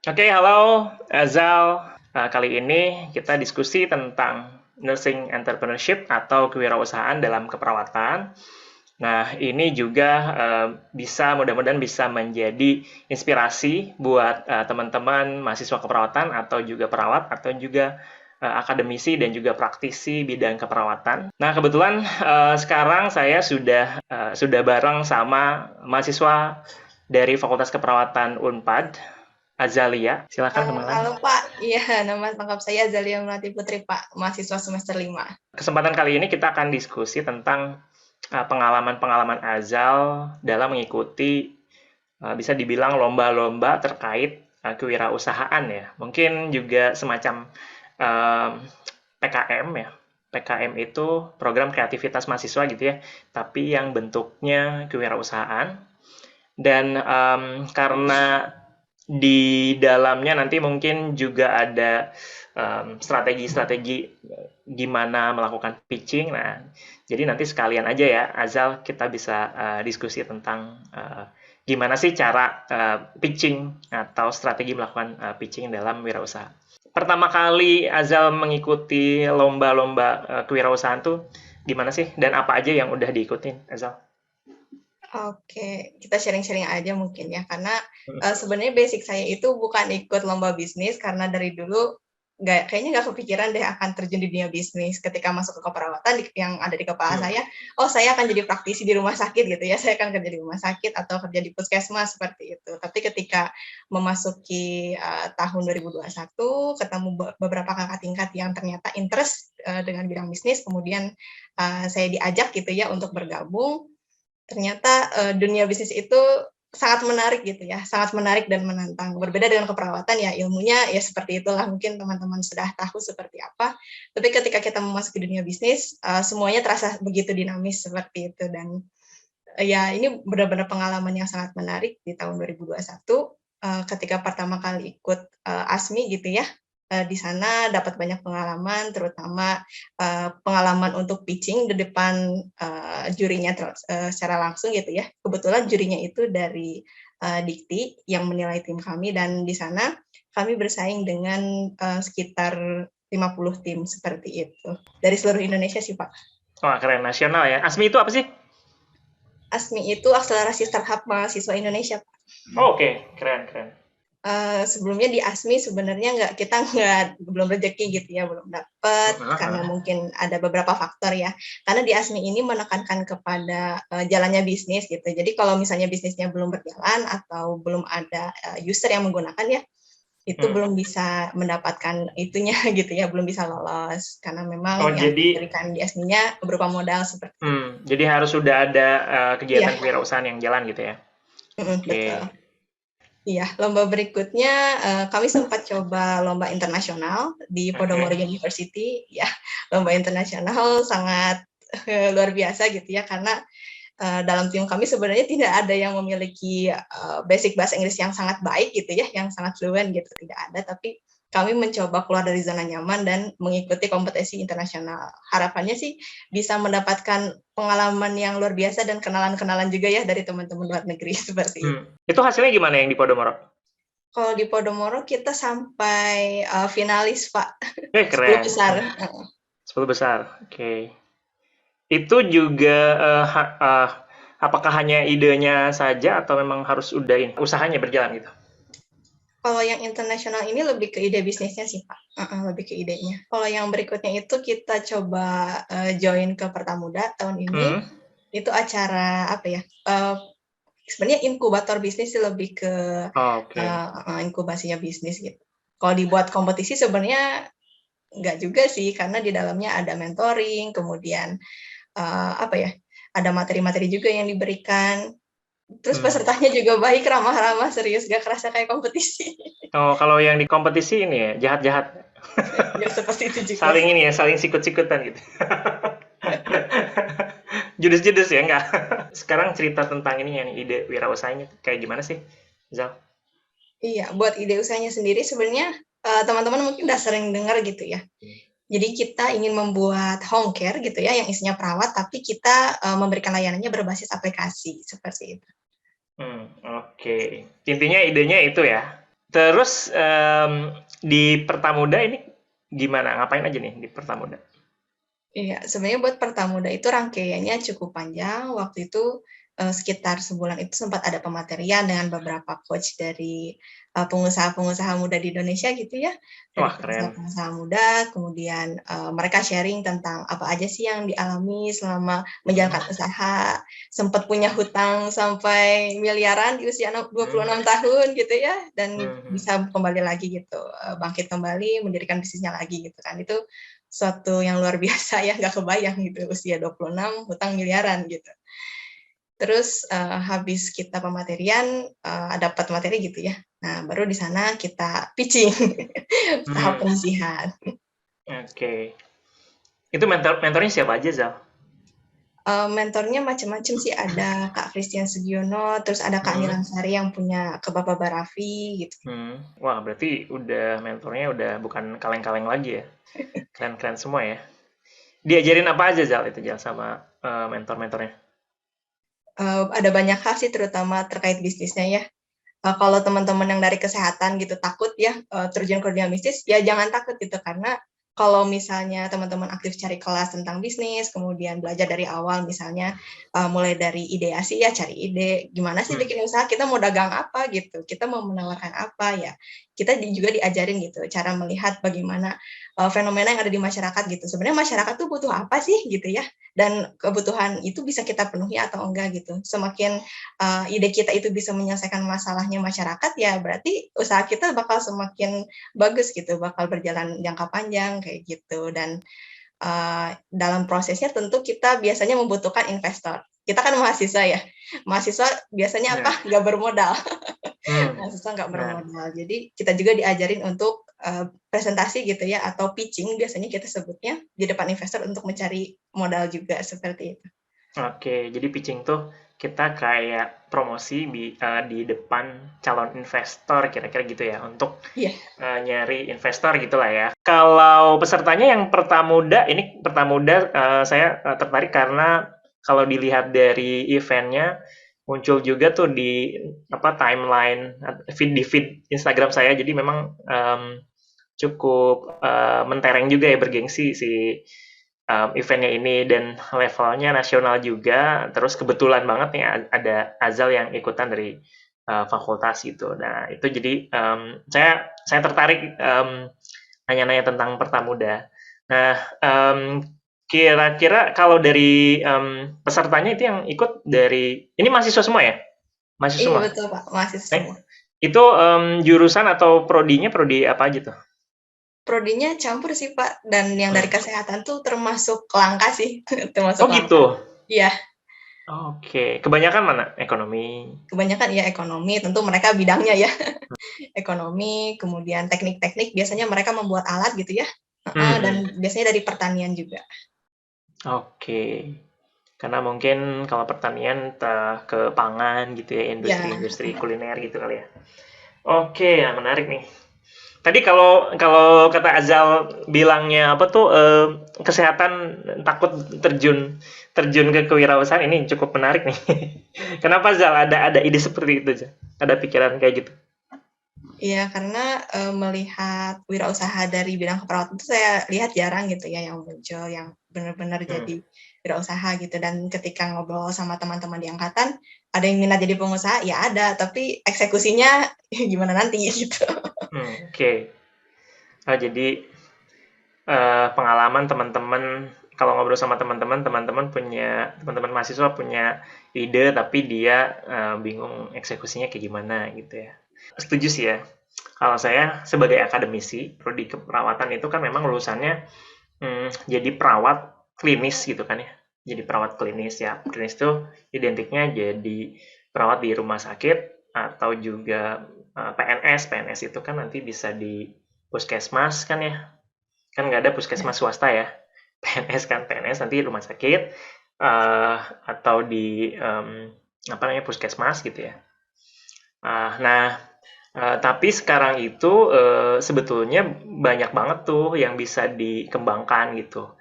Oke, halo Azal. Kali ini kita diskusi tentang nursing entrepreneurship atau kewirausahaan dalam keperawatan. Nah, ini juga mudah-mudahan bisa menjadi inspirasi buat teman-teman mahasiswa keperawatan atau juga perawat atau juga akademisi dan juga praktisi bidang keperawatan. Nah, kebetulan sekarang saya sudah bareng sama mahasiswa dari Fakultas Keperawatan Unpad, Azalia. Silakan kenalan. Halo Pak, iya nama lengkap saya Zalia Melati Putri Pak, mahasiswa semester 5. Kesempatan kali ini kita akan diskusi tentang pengalaman-pengalaman Azal dalam mengikuti bisa dibilang lomba-lomba terkait kewirausahaan ya. Mungkin juga semacam um, PKM ya. PKM itu program kreativitas mahasiswa gitu ya, tapi yang bentuknya kewirausahaan. Dan karena di dalamnya nanti mungkin juga ada strategi-strategi gimana melakukan pitching. Nah, jadi nanti sekalian aja ya, Azal, kita bisa diskusi tentang gimana sih cara pitching atau strategi melakukan pitching dalam wirausaha. Pertama kali Azal mengikuti lomba-lomba kewirausahaan tuh gimana sih? Dan apa aja yang udah diikutin, Azal? Oke, kita sharing-sharing aja mungkin ya, karena sebenarnya basic saya itu bukan ikut lomba bisnis, karena dari dulu kayaknya nggak kepikiran deh akan terjun di dunia bisnis. Ketika masuk ke keperawatan yang ada di kepala saya, saya akan jadi praktisi di rumah sakit gitu ya, saya akan kerja di rumah sakit atau kerja di puskesmas seperti itu. Tapi ketika memasuki tahun 2021, ketemu beberapa kakak tingkat yang ternyata interest dengan bidang bisnis, kemudian saya diajak gitu ya untuk bergabung. Ternyata dunia bisnis itu sangat menarik gitu ya, sangat menarik dan menantang. Berbeda dengan keperawatan ya, ilmunya ya seperti itulah, mungkin teman-teman sudah tahu seperti apa. Tapi ketika kita memasuki dunia bisnis, semuanya terasa begitu dinamis seperti itu. Dan ya ini benar-benar pengalaman yang sangat menarik di tahun 2021, ketika pertama kali ikut ASMI gitu ya. Di sana dapat banyak pengalaman, terutama pengalaman untuk pitching di depan jurinya secara langsung gitu ya. Kebetulan jurinya itu dari Dikti yang menilai tim kami, dan di sana kami bersaing dengan sekitar 50 tim seperti itu. Dari seluruh Indonesia sih Pak. Wah, keren, nasional ya. ASMI itu apa sih? ASMI itu Akselerasi Startup Mahasiswa Indonesia Pak. Oh, oke, keren. Sebelumnya di ASMI sebenarnya kita belum rezeki gitu ya, belum dapat karena mungkin ada beberapa faktor ya. Karena di ASMI ini menekankan kepada jalannya bisnis gitu. Jadi kalau misalnya bisnisnya belum berjalan atau belum ada user yang menggunakan ya, itu belum bisa mendapatkan itunya gitu ya, belum bisa lolos karena memang yang diberikan di ASMI-nya berupa modal seperti itu. Jadi harus sudah ada kegiatan kewirausahaan yang jalan gitu ya. Betul. Iya, lomba berikutnya kami sempat coba lomba internasional di Podomoro University. Ya, lomba internasional sangat luar biasa gitu ya, karena dalam tim kami sebenarnya tidak ada yang memiliki basic bahasa Inggris yang sangat baik gitu ya, yang sangat fluent gitu, tidak ada. Tapi kami mencoba keluar dari zona nyaman dan mengikuti kompetisi internasional. Harapannya sih bisa mendapatkan pengalaman yang luar biasa dan kenalan-kenalan juga ya dari teman-teman luar negeri seperti itu. Itu hasilnya gimana yang di Podomoro? Kalau di Podomoro kita sampai finalis Pak. Keren. 10 besar. 10 besar, oke. Itu juga apakah hanya idenya saja atau memang harus udah usahanya berjalan gitu? Kalau yang internasional ini lebih ke ide bisnisnya sih Pak, lebih ke idenya. Kalau yang berikutnya itu kita coba join ke Pertamuda tahun ini. Itu acara apa ya? Sebenarnya inkubator bisnis sih, lebih ke inkubasinya bisnis gitu. Kalau dibuat kompetisi sebenarnya enggak juga sih, karena di dalamnya ada mentoring, kemudian ada materi-materi juga yang diberikan. Terus pesertanya juga baik, ramah-ramah, serius, gak kerasa kayak kompetisi. Oh, kalau yang di kompetisi ini ya, jahat-jahat. Ya seperti itu juga. Saling sikut-sikutan gitu. Judes-judes ya, enggak? Sekarang cerita tentang ini yang ide wirausahanya kayak gimana sih, Zal? Iya, buat ide usahanya sendiri sebenarnya teman-teman mungkin udah sering dengar gitu ya. Jadi kita ingin membuat home care gitu ya, yang isinya perawat, tapi kita memberikan layanannya berbasis aplikasi, seperti itu. Oke. Intinya idenya itu ya? Terus di Pertamuda ini gimana? Ngapain aja nih di Pertamuda? Iya, sebenarnya buat Pertamuda itu rangkaiannya cukup panjang. Waktu itu sekitar sebulan itu sempat ada pematerian dengan beberapa coach dari pengusaha-pengusaha muda di Indonesia gitu ya, dari Wah, keren. pengusaha-pengusaha muda. Kemudian mereka sharing tentang apa aja sih yang dialami selama Hmm, menjalankan usaha. Sempat punya hutang sampai miliaran di usia hmm, 26 tahun gitu ya, dan hmm, hmm. bisa kembali lagi gitu, bangkit kembali, mendirikan bisnisnya lagi gitu kan. Itu suatu yang luar biasa ya, nggak kebayang gitu usia 26 hutang miliaran gitu. Terus habis kita pematerian dapat materi gitu ya. Nah, baru di sana kita pitching tahap Hmm, penyisihan. oke. Itu mentornya siapa aja, Zal? Mentornya macam-macam sih, ada Kak Christian Sugiono, terus ada Kak Hmm, Nilan Sari yang punya ke Bapak Barafi gitu. Wah, berarti udah mentornya udah bukan kaleng-kaleng lagi ya. Keren-keren semua ya. Diajarin apa aja, Zal, itu, Zal, sama mentor-mentornya? Ada banyak hal sih, terutama terkait bisnisnya ya. Kalau teman-teman yang dari kesehatan gitu takut ya terjun ke dunia bisnis, ya jangan takut gitu, karena kalau misalnya teman-teman aktif cari kelas tentang bisnis, kemudian belajar dari awal, misalnya mulai dari ideasi ya, cari ide gimana sih Hmm, bikin usaha, kita mau dagang apa gitu, kita mau menawarkan apa ya, kita juga diajarin gitu cara melihat bagaimana fenomena yang ada di masyarakat gitu. Sebenarnya masyarakat tuh butuh apa sih gitu ya, dan kebutuhan itu bisa kita penuhi atau enggak gitu. Semakin ide kita itu bisa menyelesaikan masalahnya masyarakat, ya berarti usaha kita bakal semakin bagus gitu, bakal berjalan jangka panjang kayak gitu. Dan dalam prosesnya tentu kita biasanya membutuhkan investor. Kita kan mahasiswa ya, mahasiswa biasanya apa? nah, Nggak bermodal. hmm, Mahasiswa nggak nah, bermodal. Jadi kita juga diajarin untuk presentasi gitu ya, atau pitching biasanya kita sebutnya di depan investor untuk mencari modal juga seperti itu. oke. Jadi pitching tuh kita kayak promosi di depan calon investor kira-kira gitu ya untuk Iya, nyari investor gitulah ya. Kalau pesertanya yang Pertamuda, ini Pertamuda saya tertarik karena kalau dilihat dari eventnya muncul juga tuh di apa timeline feed Instagram saya. Jadi memang cukup mentereng juga ya bergengsi si eventnya ini dan levelnya nasional juga. Terus kebetulan banget nih ada Azal yang ikutan dari fakultas gitu. Nah itu jadi saya tertarik nanya-nanya tentang Pertamuda. Nah kira-kira kalau dari pesertanya itu yang ikut dari ini mahasiswa semua ya? Mahasiswa iya semua. betul Pak, mahasiswa Eh, semua. itu jurusan atau prodinya prodi apa aja tuh? Prodinya campur sih Pak, dan yang dari Hmm. kesehatan tuh termasuk langka sih, termasuk Oh langka. gitu. Iya, Oke, kebanyakan mana? Ekonomi. kebanyakan ya ekonomi, tentu mereka bidangnya ya, ekonomi, kemudian teknik-teknik, biasanya mereka membuat alat gitu ya, dan Hmm, biasanya dari pertanian juga. oke. Karena mungkin kalau pertanian ke pangan gitu ya, Ya, industri-industri kuliner gitu kali ya. Oke, ya menarik nih. Tadi kalau kalau kata Azal bilangnya apa tuh kesehatan takut terjun terjun ke kewirausahaan ini cukup menarik nih. Kenapa Zal ada ide seperti itu Zal? Ada pikiran kayak gitu? iya karena melihat wirausaha dari bidang keperawatan itu saya lihat jarang gitu ya yang muncul, yang benar-benar Hmm. jadi wirausaha gitu. Dan ketika ngobrol sama teman-teman di angkatan, ada yang minat jadi pengusaha, ya ada, tapi eksekusinya gimana nanti gitu. Oke. Jadi pengalaman teman-teman kalau ngobrol sama teman-teman, teman-teman mahasiswa punya ide tapi dia bingung eksekusinya kayak gimana gitu ya. Setuju sih ya. Kalau saya sebagai akademisi, prodi keperawatan itu kan memang lulusannya jadi perawat klinis gitu kan ya. Jadi perawat klinis ya. Klinis itu identiknya jadi perawat di rumah sakit atau juga PNS. PNS itu kan nanti bisa di puskesmas kan ya. Kan nggak ada Ya. puskesmas swasta ya. PNS kan, PNS nanti rumah sakit atau di apa namanya puskesmas gitu ya. Nah, tapi sekarang itu sebetulnya banyak banget tuh yang bisa dikembangkan gitu.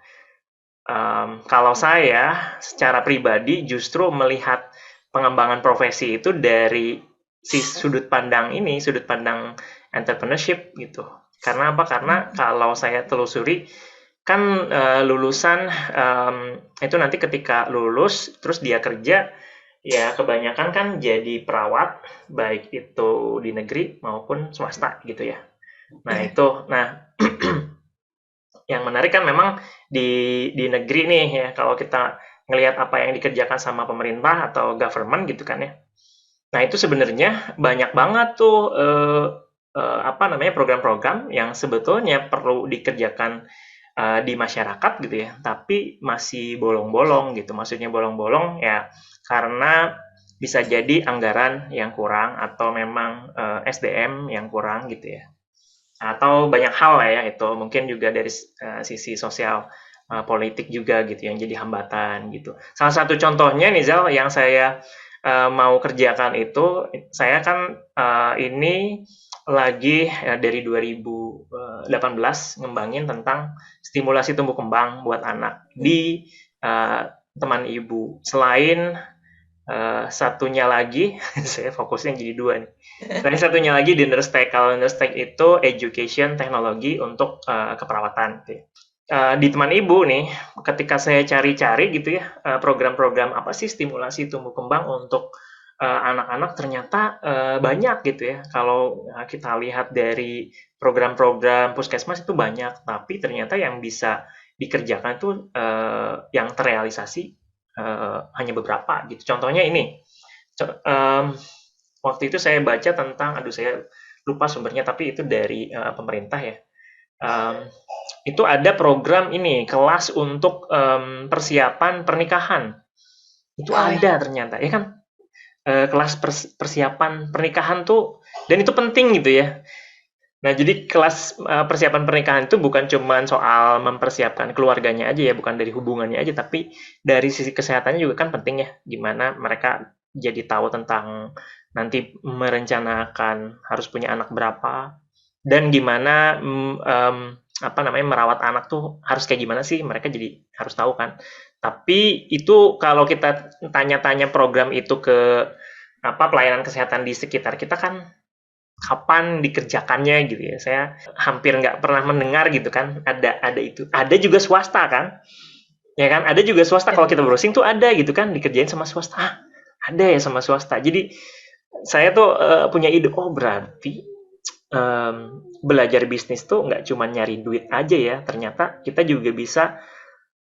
Kalau saya secara pribadi justru melihat pengembangan profesi itu dari si sudut pandang entrepreneurship gitu. Karena apa? Karena kalau saya telusuri kan lulusan itu nanti ketika lulus terus dia kerja ya kebanyakan kan jadi perawat baik itu di negeri maupun swasta gitu ya. Nah, Iya. itu. Nah, yang menarik kan memang di negeri nih ya kalau kita ngelihat apa yang dikerjakan sama pemerintah atau government gitu kan ya. Nah, itu sebenarnya banyak banget tuh apa namanya program-program yang sebetulnya perlu dikerjakan di masyarakat gitu ya, tapi masih bolong-bolong gitu. Maksudnya bolong-bolong ya karena bisa jadi anggaran yang kurang atau memang SDM yang kurang gitu ya. Atau banyak hal lah ya itu mungkin juga dari sisi sosial politik juga gitu yang jadi hambatan gitu. Salah satu contohnya nih Zal yang saya mau kerjakan itu saya kan ini lagi dari 2018 ngembangin tentang stimulasi tumbuh kembang buat anak di teman ibu. Selain satunya lagi, saya fokusnya jadi dua nih. Selain satunya lagi di Nurstech. Kalau Nurstech itu education teknologi untuk keperawatan. Gitu. Di teman ibu nih, ketika saya cari-cari gitu ya, program-program apa sih stimulasi tumbuh kembang untuk anak-anak ternyata banyak gitu ya. Kalau kita lihat dari program-program puskesmas itu banyak, tapi ternyata yang bisa dikerjakan itu yang terrealisasi hanya beberapa gitu. Contohnya ini, waktu itu saya baca tentang, aduh saya lupa sumbernya, tapi itu dari pemerintah ya. Itu ada program ini kelas untuk persiapan pernikahan. Itu Oh ada iya. ternyata, ya kan? Kelas persiapan pernikahan tuh, dan itu penting gitu ya. Nah, jadi kelas persiapan pernikahan itu bukan cuma soal mempersiapkan keluarganya aja ya, bukan dari hubungannya aja, tapi dari sisi kesehatannya juga kan penting ya, gimana mereka jadi tahu tentang nanti merencanakan harus punya anak berapa, dan gimana apa namanya merawat anak tuh harus kayak gimana sih, mereka jadi harus tahu kan. Tapi itu kalau kita tanya-tanya program itu ke apa pelayanan kesehatan di sekitar kita kan kapan dikerjakannya gitu ya. Saya hampir nggak pernah mendengar gitu kan ada itu. Ada juga swasta kan, ya kan? Ada juga swasta kalau kita browsing tuh ada gitu kan dikerjain sama swasta. Ah, ada ya sama swasta. Jadi saya tuh punya ide. Oh berarti belajar bisnis tuh nggak cuma nyari duit aja ya. Ternyata kita juga bisa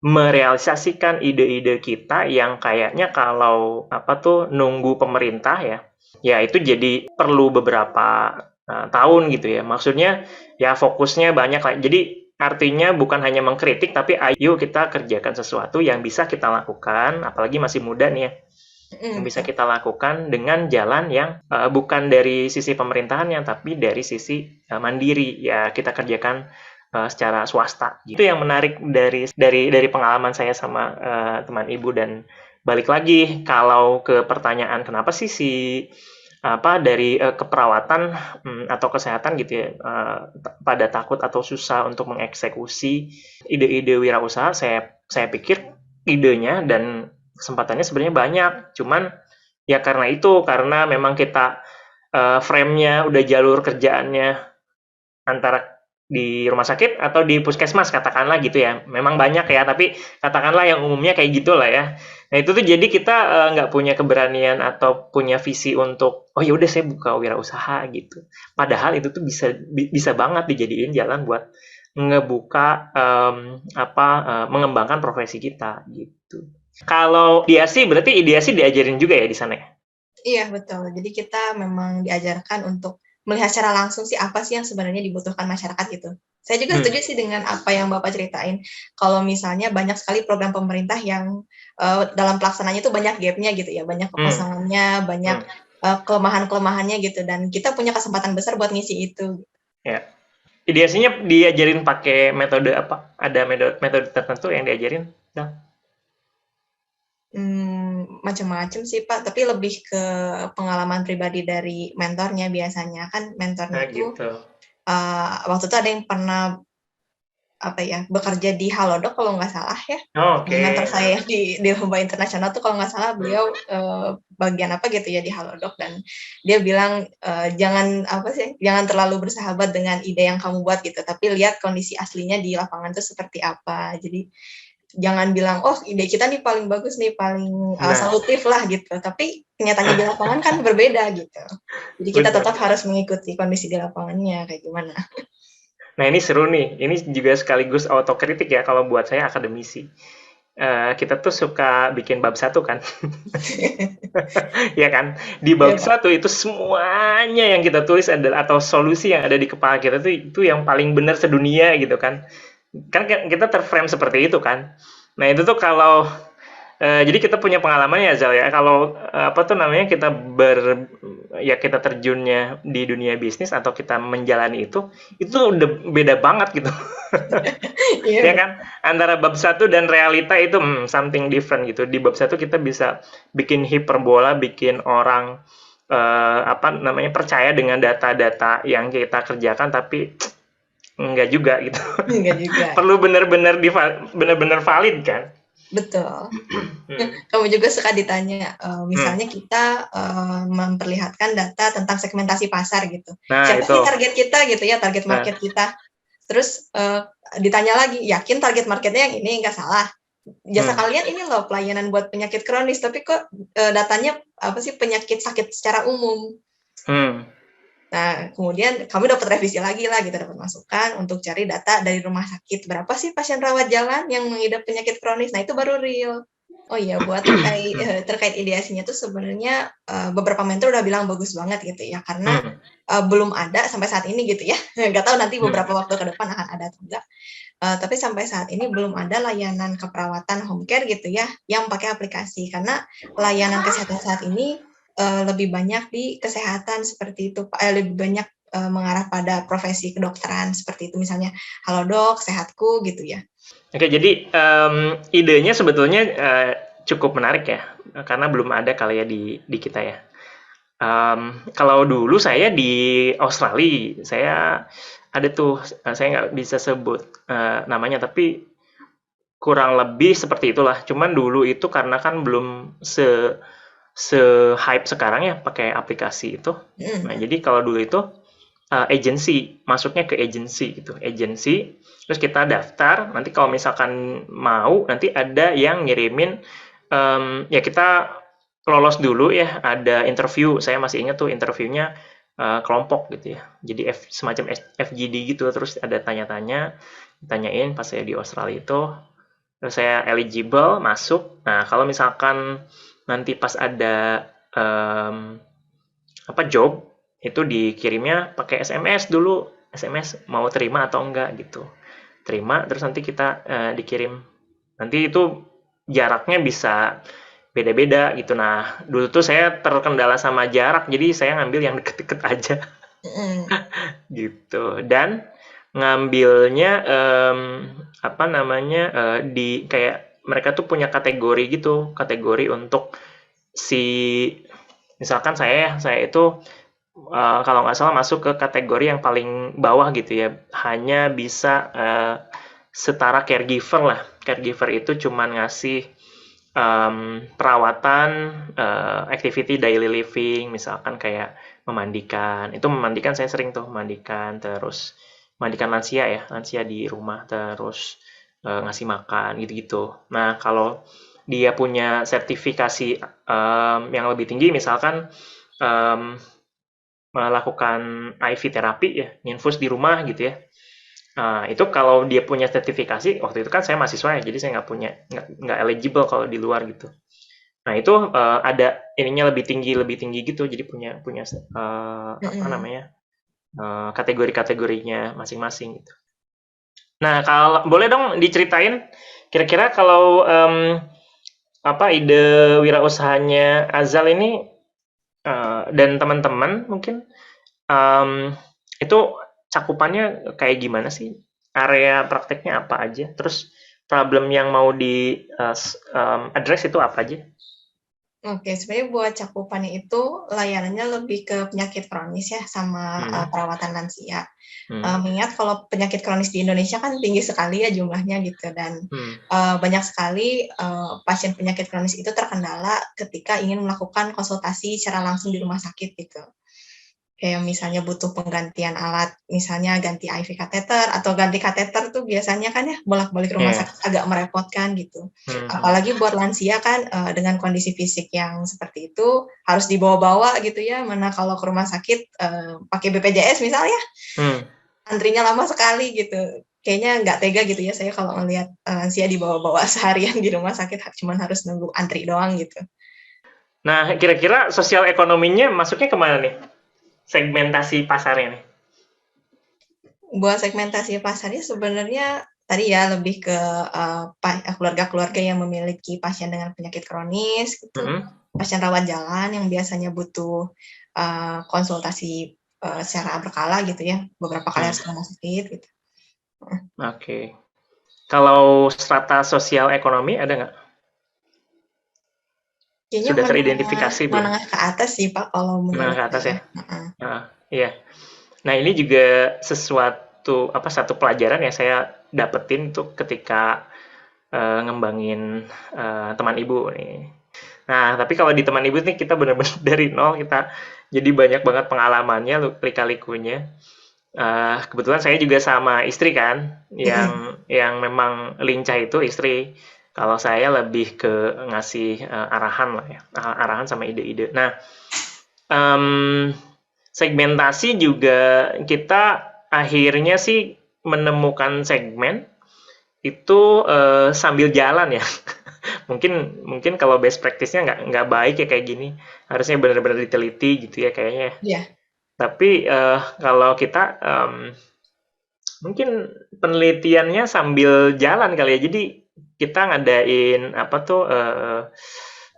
merealisasikan ide-ide kita yang kayaknya kalau apa tuh nunggu pemerintah ya, ya itu jadi perlu beberapa tahun gitu ya. Maksudnya ya fokusnya banyak lah. Jadi artinya bukan hanya mengkritik tapi ayo kita kerjakan sesuatu yang bisa kita lakukan, apalagi masih muda nih ya, yang bisa Betul. kita lakukan dengan jalan yang bukan dari sisi pemerintahannya tapi dari sisi mandiri ya kita kerjakan secara swasta. Gitu. Itu yang menarik dari pengalaman saya sama teman ibu dan balik lagi kalau ke pertanyaan kenapa sih si apa dari keperawatan atau kesehatan gitu ya pada takut atau susah untuk mengeksekusi ide-ide wirausaha saya pikir idenya dan kesempatannya sebenarnya banyak cuman ya karena memang kita frame-nya udah jalur kerjaannya antara di rumah sakit atau di puskesmas katakanlah gitu ya. Memang banyak ya, tapi katakanlah yang umumnya kayak gitulah ya. Nah itu tuh jadi kita nggak punya keberanian atau punya visi untuk oh ya udah saya buka wirausaha gitu. Padahal itu tuh bisa banget dijadiin jalan buat ngebuka mengembangkan profesi kita gitu. Kalau ideasi berarti ideasi diajarin juga ya di sana ya? Iya, betul. Jadi kita memang diajarkan untuk melihat secara langsung sih apa sih yang sebenarnya dibutuhkan masyarakat gitu. Saya juga setuju sih dengan apa yang Bapak ceritain. Kalau misalnya banyak sekali program pemerintah yang dalam pelaksanaannya itu banyak gap-nya gitu ya, banyak kekosongannya, banyak kelemahan-kelemahannya gitu dan kita punya kesempatan besar buat ngisi itu. Ya. Ideasinya diajarin pakai metode apa? Ada metode tertentu yang diajarin? Nah. Macam-macam sih Pak, tapi lebih ke pengalaman pribadi dari mentornya biasanya. Kan mentornya Nah itu gitu. waktu itu ada yang pernah apa ya, bekerja di Halodoc kalau nggak salah ya. Oke. Mentor saya di lomba internasional tuh kalau nggak salah beliau bagian apa gitu ya di Halodoc, dan dia bilang jangan terlalu bersahabat dengan ide yang kamu buat gitu, tapi lihat kondisi aslinya di lapangan tuh seperti apa. Jadi jangan bilang, oh ide kita nih paling bagus nih, paling solutif lah gitu. Tapi kenyataannya di lapangan kan berbeda gitu. Jadi kita tetap harus mengikuti kondisi di lapangannya kayak gimana. Nah ini seru nih, ini juga sekaligus autokritik ya kalau buat saya akademisi. Kita tuh suka bikin bab satu kan, ya kan? Di bab satu itu semuanya yang kita tulis adalah atau solusi yang ada di kepala kita tuh itu yang paling benar sedunia gitu kan. Kan kita terframe seperti itu kan. Nah itu tuh kalau jadi kita punya pengalaman ya Zal ya, kalau apa tuh namanya kita terjunnya di dunia bisnis atau kita menjalani itu udah beda banget gitu. Ya kan? Antara bab satu dan realita itu something different gitu. Di bab satu kita bisa bikin hiperbola, bikin orang percaya dengan data-data yang kita kerjakan, tapi enggak juga gitu. Enggak juga. Perlu benar-benar valid kan? Betul. Kamu juga suka ditanya, misalnya kita memperlihatkan data tentang segmentasi pasar gitu. Siapa sih target kita gitu ya, target market kita. Terus ditanya lagi, yakin target marketnya yang ini? Nggak salah. Jasa kalian ini loh pelayanan buat penyakit kronis, tapi kok datanya apa sih penyakit sakit secara umum. Nah, kemudian kami dapat revisi lagi lah, kita dapat masukan untuk cari data dari rumah sakit. Berapa sih pasien rawat jalan yang mengidap penyakit kronis? Nah, itu baru real. Oh iya, buat terkait ideasinya tuh sebenarnya beberapa mentor udah bilang bagus banget gitu ya, karena belum ada sampai saat ini gitu ya. Nggak tahu nanti beberapa waktu ke depan akan ada atau enggak. Tapi sampai saat ini belum ada layanan keperawatan home care gitu ya, yang pakai aplikasi. Karena layanan kesehatan saat ini lebih banyak di kesehatan seperti itu, lebih banyak mengarah pada profesi kedokteran seperti itu, misalnya Halodoc, Sehatku gitu ya. Oke, jadi idenya sebetulnya cukup menarik ya, karena belum ada kali ya di kita ya. Kalau dulu saya di Australia, saya ada tuh, saya nggak bisa sebut namanya, tapi kurang lebih seperti itulah. Cuman dulu itu karena kan belum se-hype sekarang ya pakai aplikasi itu. Nah, jadi kalau dulu itu agency, masuknya ke agency gitu. Agency, terus kita daftar, nanti kalau misalkan mau, nanti ada yang ngirimin, ya kita lolos dulu ya, ada interview. Saya masih ingat tuh interviewnya kelompok gitu ya. Jadi semacam FGD gitu, terus ada tanya-tanya, tanyain pas saya di Australia itu, terus saya eligible, masuk. Nah, kalau misalkan nanti pas ada job, itu dikirimnya pakai SMS dulu, SMS mau terima atau enggak gitu. Terima, terus nanti kita dikirim. Nanti itu jaraknya bisa beda-beda gitu. Nah, dulu tuh saya terkendala sama jarak, jadi saya ngambil yang deket-deket aja. Gitu. Dan ngambilnya di kayak mereka tuh punya kategori gitu, kategori untuk misalkan saya itu kalau nggak salah masuk ke kategori yang paling bawah gitu ya, hanya bisa setara caregiver lah. Caregiver itu cuman ngasih perawatan, activity daily living, misalkan kayak memandikan. Itu memandikan saya sering tuh memandikan, terus memandikan lansia di rumah, terus ngasih makan gitu-gitu. Nah, kalau dia punya sertifikasi yang lebih tinggi, misalkan melakukan IV terapi ya, infus di rumah gitu ya. Itu kalau dia punya sertifikasi, waktu itu kan saya mahasiswa ya, jadi saya nggak eligible kalau di luar gitu. Nah itu ada ininya lebih tinggi gitu, jadi punya kategori-kategorinya masing-masing gitu. Nah kalau boleh dong diceritain kira-kira kalau ide wirausahanya Azal ini dan teman-teman mungkin itu cakupannya kayak gimana sih? Area prakteknya apa aja? Terus problem yang mau di address itu apa aja? Oke, sebenarnya buat cakupannya itu layanannya lebih ke penyakit kronis ya sama perawatan lansia. Mengingat kalau penyakit kronis di Indonesia kan tinggi sekali ya jumlahnya gitu dan banyak sekali pasien penyakit kronis itu terkendala ketika ingin melakukan konsultasi secara langsung di rumah sakit gitu. Kayak misalnya butuh penggantian alat, misalnya ganti IV kateter atau ganti kateter tuh biasanya kan ya bolak-balik rumah sakit agak merepotkan gitu. Apalagi buat lansia kan dengan kondisi fisik yang seperti itu harus dibawa-bawa gitu ya, mana kalau ke rumah sakit pakai BPJS misalnya, antrinya lama sekali gitu. Kayaknya nggak tega gitu ya saya kalau melihat lansia dibawa-bawa seharian di rumah sakit, cuman harus nunggu antri doang gitu. Nah, kira-kira sosial ekonominya masuknya kemana nih? Segmentasi pasarnya nih? Buat segmentasi pasarnya sebenarnya tadi ya lebih ke keluarga-keluarga yang memiliki pasien dengan penyakit kronis gitu, pasien rawat jalan yang biasanya butuh konsultasi secara berkala gitu ya, beberapa kali harus ke rumah sakit gitu. Oke. Kalau strata sosial ekonomi ada nggak? Kayaknya Sudah teridentifikasi belum? menengah ke atas sih Pak kalau menurut Menengah ke atas saya. ya? Iya. Nah, ini juga satu pelajaran yang saya dapetin tuh ketika ngembangin teman ibu nih. Nah, tapi kalau di teman ibu nih kita benar-benar dari nol, kita jadi banyak banget pengalamannya, lika-likunya. Kebetulan saya juga sama istri kan, yang memang lincah itu istri. Kalau saya lebih ke ngasih arahan lah ya, arahan sama ide-ide. Nah, segmentasi juga kita akhirnya sih menemukan segmen itu sambil jalan ya. mungkin kalau best practice-nya nggak baik ya kayak gini. Harusnya benar-benar diteliti gitu ya kayaknya. Iya. Tapi kalau kita mungkin penelitiannya sambil jalan kali ya. Jadi kita ngadain apa tuh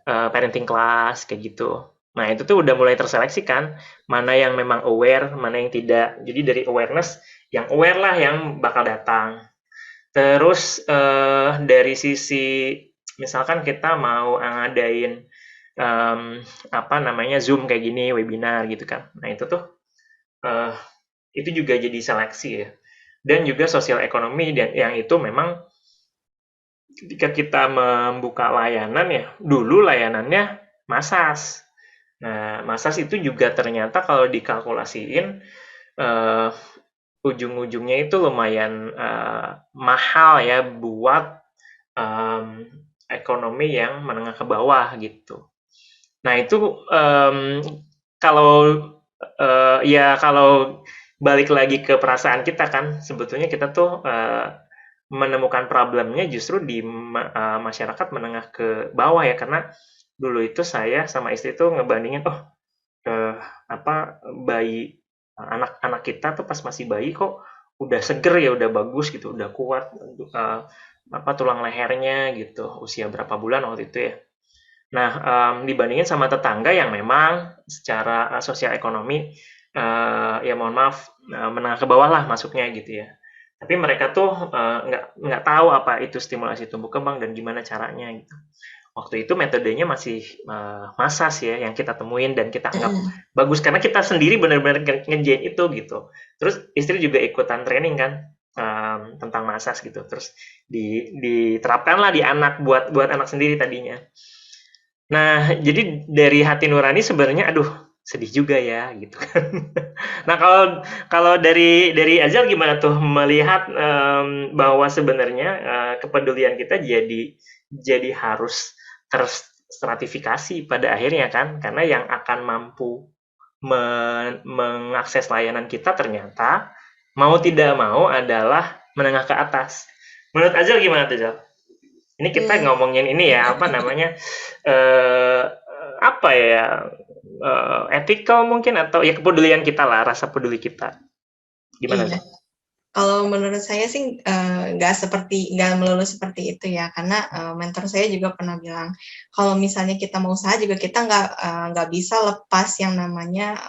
parenting class kayak gitu. Nah, itu tuh udah mulai terseleksi kan, mana yang memang aware, mana yang tidak. Jadi dari awareness, yang aware lah yang bakal datang. Terus dari sisi misalkan kita mau ngadain apa namanya Zoom kayak gini, webinar gitu kan. Nah, itu tuh itu juga jadi seleksi ya. Dan juga sosial ekonomi dan yang itu memang ketika kita membuka layanan ya, dulu layanannya massas. Nah, massas itu juga ternyata kalau dikalkulasiin ujung-ujungnya itu lumayan mahal ya buat ekonomi yang menengah ke bawah gitu. Nah, itu kalau ya kalau balik lagi ke perasaan kita kan, sebetulnya kita tuh menemukan problemnya justru di masyarakat menengah ke bawah ya, karena dulu itu saya sama istri tuh ngebandingin, apa bayi anak-anak kita tuh pas masih bayi kok udah seger ya, udah bagus gitu, udah kuat apa tulang lehernya gitu, usia berapa bulan waktu itu ya. Nah, dibandingin sama tetangga yang memang secara sosial ekonomi ya mohon maaf menengah ke bawah lah masuknya gitu ya. Tapi mereka tuh nggak tahu apa itu stimulasi tumbuh kembang dan gimana caranya gitu. Waktu itu metodenya masih massas ya yang kita temuin dan kita anggap bagus karena kita sendiri benar-benar ngejain itu gitu. Terus istri juga ikutan training kan tentang massas gitu. Terus diterapkanlah di anak buat anak sendiri tadinya. Nah, jadi dari hati nurani sebenarnya aduh sedih juga ya gitu kan. Nah, kalau dari Azal gimana tuh melihat bahwa sebenarnya kepedulian kita jadi harus terstratifikasi pada akhirnya kan, karena yang akan mampu mengakses layanan kita ternyata mau tidak mau adalah menengah ke atas. Menurut Azal gimana tuh, Zal? Ini kita ngomongin ini ya, apa namanya, apa ya, ethical mungkin atau ya kepedulian kita lah, rasa peduli kita. Gimana, Iya. Zal? Kalau menurut saya sih nggak melulu seperti itu ya, karena mentor saya juga pernah bilang kalau misalnya kita mau usaha juga kita nggak bisa lepas yang namanya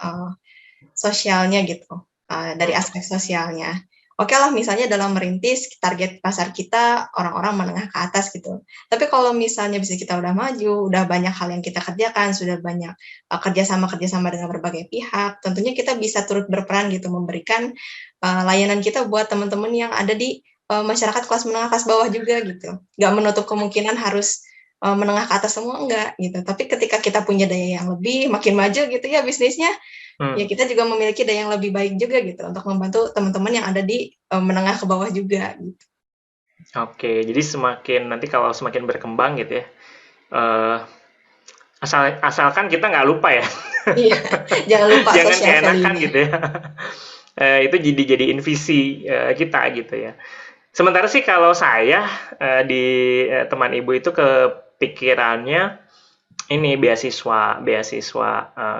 sosialnya gitu, dari aspek sosialnya. oke lah misalnya dalam merintis target pasar kita orang-orang menengah ke atas gitu. Tapi kalau misalnya bisnis kita udah maju, udah banyak hal yang kita kerjakan, sudah banyak kerjasama dengan berbagai pihak, tentunya kita bisa turut berperan gitu memberikan layanan kita buat teman-teman yang ada di masyarakat kelas menengah kelas bawah juga gitu. Nggak menutup kemungkinan harus menengah ke atas semua enggak gitu. Tapi ketika kita punya daya yang lebih, makin maju gitu ya bisnisnya, ya kita juga memiliki daya yang lebih baik juga gitu untuk membantu teman-teman yang ada di menengah ke bawah juga gitu. Oke, jadi nanti kalau semakin berkembang gitu ya, uh, asalkan kita nggak lupa ya. Iya, jangan lupa Jangan social keenakan value-nya. gitu ya. Itu jadiin visi kita gitu ya. Sementara sih kalau saya di teman ibu itu kepikirannya ini beasiswa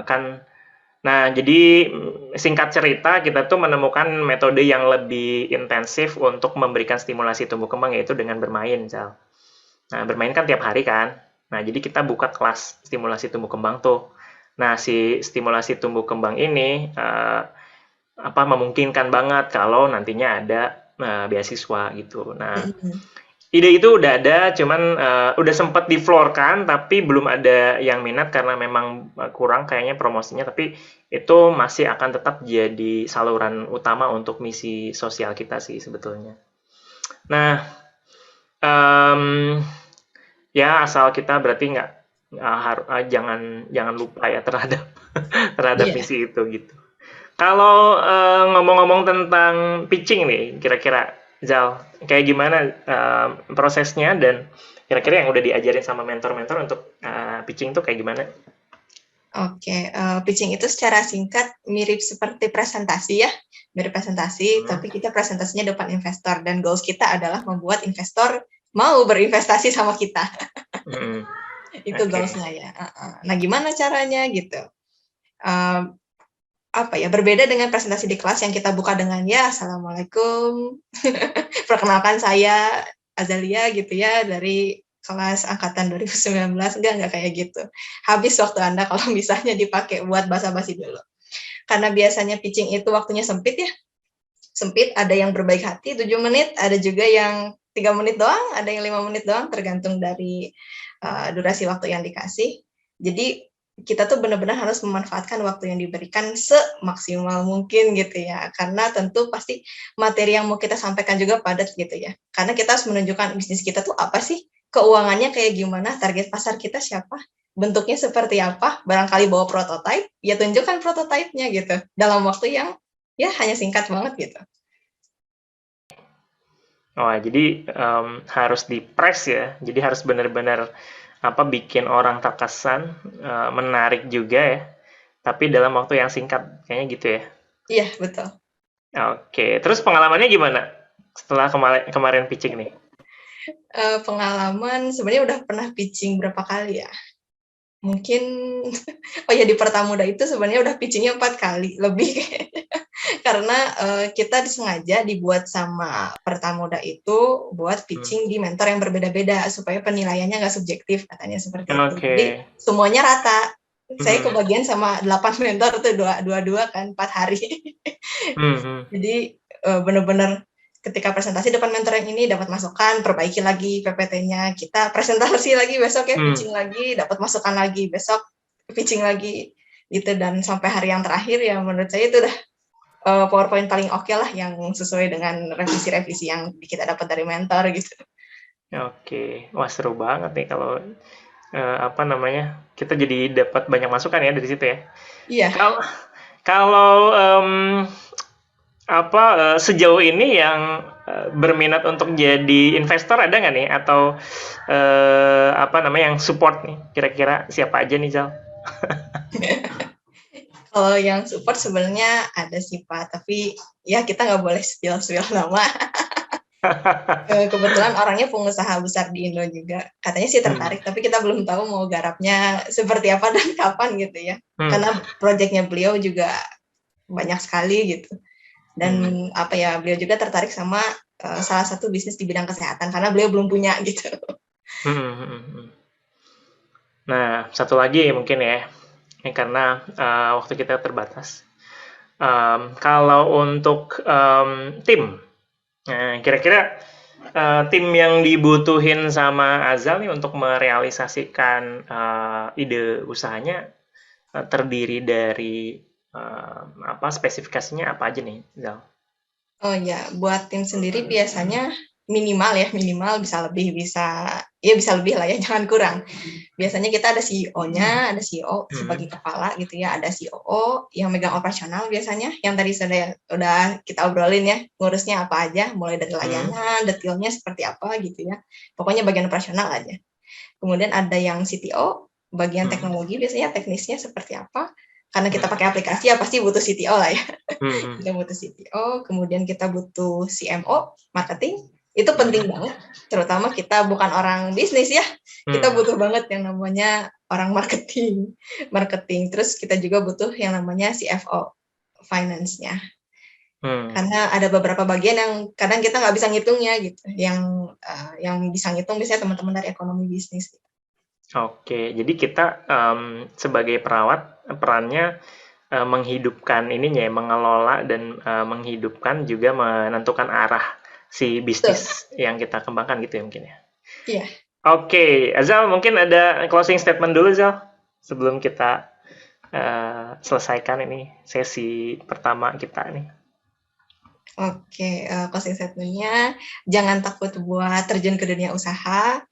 kan. Nah, jadi singkat cerita kita tuh menemukan metode yang lebih intensif untuk memberikan stimulasi tumbuh kembang yaitu dengan bermain, Cal. Nah, bermain kan tiap hari kan. Nah, jadi kita buka kelas stimulasi tumbuh kembang tuh. Nah, si stimulasi tumbuh kembang ini memungkinkan banget kalau nantinya ada beasiswa gitu. Nah, ide itu udah ada, cuman udah sempat difloorkan, tapi belum ada yang minat karena memang kurang kayaknya promosinya. Tapi itu masih akan tetap jadi saluran utama untuk misi sosial kita sih sebetulnya. Nah, ya asal kita berarti nggak jangan lupa ya terhadap Iya. misi itu gitu. Kalau ngomong-ngomong tentang pitching nih, kira-kira Zal, kayak gimana prosesnya dan kira-kira yang udah diajarin sama mentor-mentor untuk pitching tuh kayak gimana? Oke, pitching itu secara singkat mirip seperti presentasi ya, mirip presentasi, tapi kita presentasinya depan investor dan goals kita adalah membuat investor mau berinvestasi sama kita. Itu goals-nya ya. Nah, gimana caranya gitu? Berbeda dengan presentasi di kelas yang kita buka dengan ya, Assalamualaikum, perkenalkan saya Azalia gitu ya, dari kelas angkatan 2019, enggak kayak gitu. Habis waktu Anda kalau misalnya dipakai buat basa-basi dulu. Karena biasanya pitching itu waktunya sempit ya, sempit, ada yang berbaik hati 7 menit, ada juga yang 3 menit doang, ada yang 5 menit doang, tergantung dari durasi waktu yang dikasih. Jadi kita tuh benar-benar harus memanfaatkan waktu yang diberikan semaksimal mungkin gitu ya, karena tentu pasti materi yang mau kita sampaikan juga padat gitu ya, karena kita harus menunjukkan bisnis kita tuh apa sih, keuangannya kayak gimana, target pasar kita siapa, bentuknya seperti apa, barangkali bawa prototipe, ya tunjukkan prototipenya gitu, dalam waktu yang ya hanya singkat banget gitu. Oh, jadi harus di-press ya, jadi harus benar-benar bikin orang terkesan, menarik juga ya, tapi dalam waktu yang singkat, kayaknya gitu ya? Iya, betul. Oke, terus pengalamannya gimana setelah kemarin pitching nih? Pengalaman sebenarnya udah pernah pitching berapa kali ya, mungkin di Pertamuda itu sebenarnya udah pitchingnya 4 kali lebih karena kita disengaja dibuat sama Pertamuda itu buat pitching di mentor yang berbeda-beda supaya penilaiannya nggak subjektif, katanya seperti itu. Jadi semuanya rata. Saya kebagian sama 8 mentor tuh dua kan 4 hari. Jadi benar-benar ketika presentasi depan mentor yang ini dapat masukan, perbaiki lagi PPT-nya, kita presentasi lagi besok ya, pitching lagi, dapat masukan lagi, besok pitching lagi gitu, dan sampai hari yang terakhir ya menurut saya itu udah PowerPoint paling oke lah yang sesuai dengan revisi-revisi yang kita dapat dari mentor gitu. Oke, wah seru banget nih kalau kita jadi dapat banyak masukan ya dari situ ya. Iya. Kalau sejauh ini yang berminat untuk jadi investor ada nggak nih, atau yang support nih, kira-kira siapa aja nih, Zal? Kalau yang support sebenarnya ada sih Pak, tapi ya kita nggak boleh spill nama. Kebetulan orangnya pengusaha besar di Indo juga, katanya sih tertarik, tapi kita belum tahu mau garapnya seperti apa dan kapan gitu ya, karena proyeknya beliau juga banyak sekali gitu. Dan beliau juga tertarik sama salah satu bisnis di bidang kesehatan karena beliau belum punya gitu. Nah, satu lagi mungkin ya, karena waktu kita terbatas. Kalau untuk tim Nah, kira-kira tim yang dibutuhin sama Azal nih untuk merealisasikan ide usahanya terdiri dari apa spesifikasinya apa aja nih, Zal? Oh ya, buat tim sendiri biasanya minimal ya, minimal bisa lebih, bisa lebih lah ya, jangan kurang. Biasanya kita ada CEO-nya, ada CEO sebagai kepala gitu ya, ada COO yang megang operasional biasanya, yang tadi sudah kita obrolin ya, ngurusnya apa aja, mulai dari layanan, detailnya seperti apa gitu ya. Pokoknya bagian operasional aja. Kemudian ada yang CTO, bagian teknologi biasanya teknisnya seperti apa. Karena kita pakai aplikasi ya pasti butuh CTO lah ya. Kita butuh CTO, kemudian kita butuh CMO, marketing. Itu penting banget, terutama kita bukan orang bisnis ya. Kita butuh banget yang namanya orang marketing. Terus kita juga butuh yang namanya CFO, finance-nya. Karena ada beberapa bagian yang kadang kita nggak bisa ngitungnya gitu. Yang bisa ngitung biasanya teman-teman dari ekonomi bisnis. Oke, jadi kita sebagai perawat perannya menghidupkan ininya ya, mengelola dan menghidupkan juga menentukan arah si bisnis yang kita kembangkan gitu ya mungkin ya. Iya. Oke, Azal mungkin ada closing statement dulu Zal sebelum kita selesaikan ini sesi pertama kita nih. Oke, closing statement-nya jangan takut buat terjun ke dunia usaha.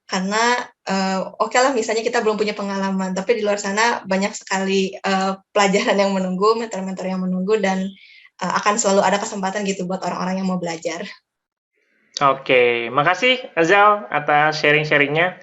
Karena oke lah misalnya kita belum punya pengalaman, tapi di luar sana banyak sekali pelajaran yang menunggu, mentor-mentor yang menunggu, dan akan selalu ada kesempatan gitu buat orang-orang yang mau belajar. Oke, makasih Azal atas sharing-sharingnya.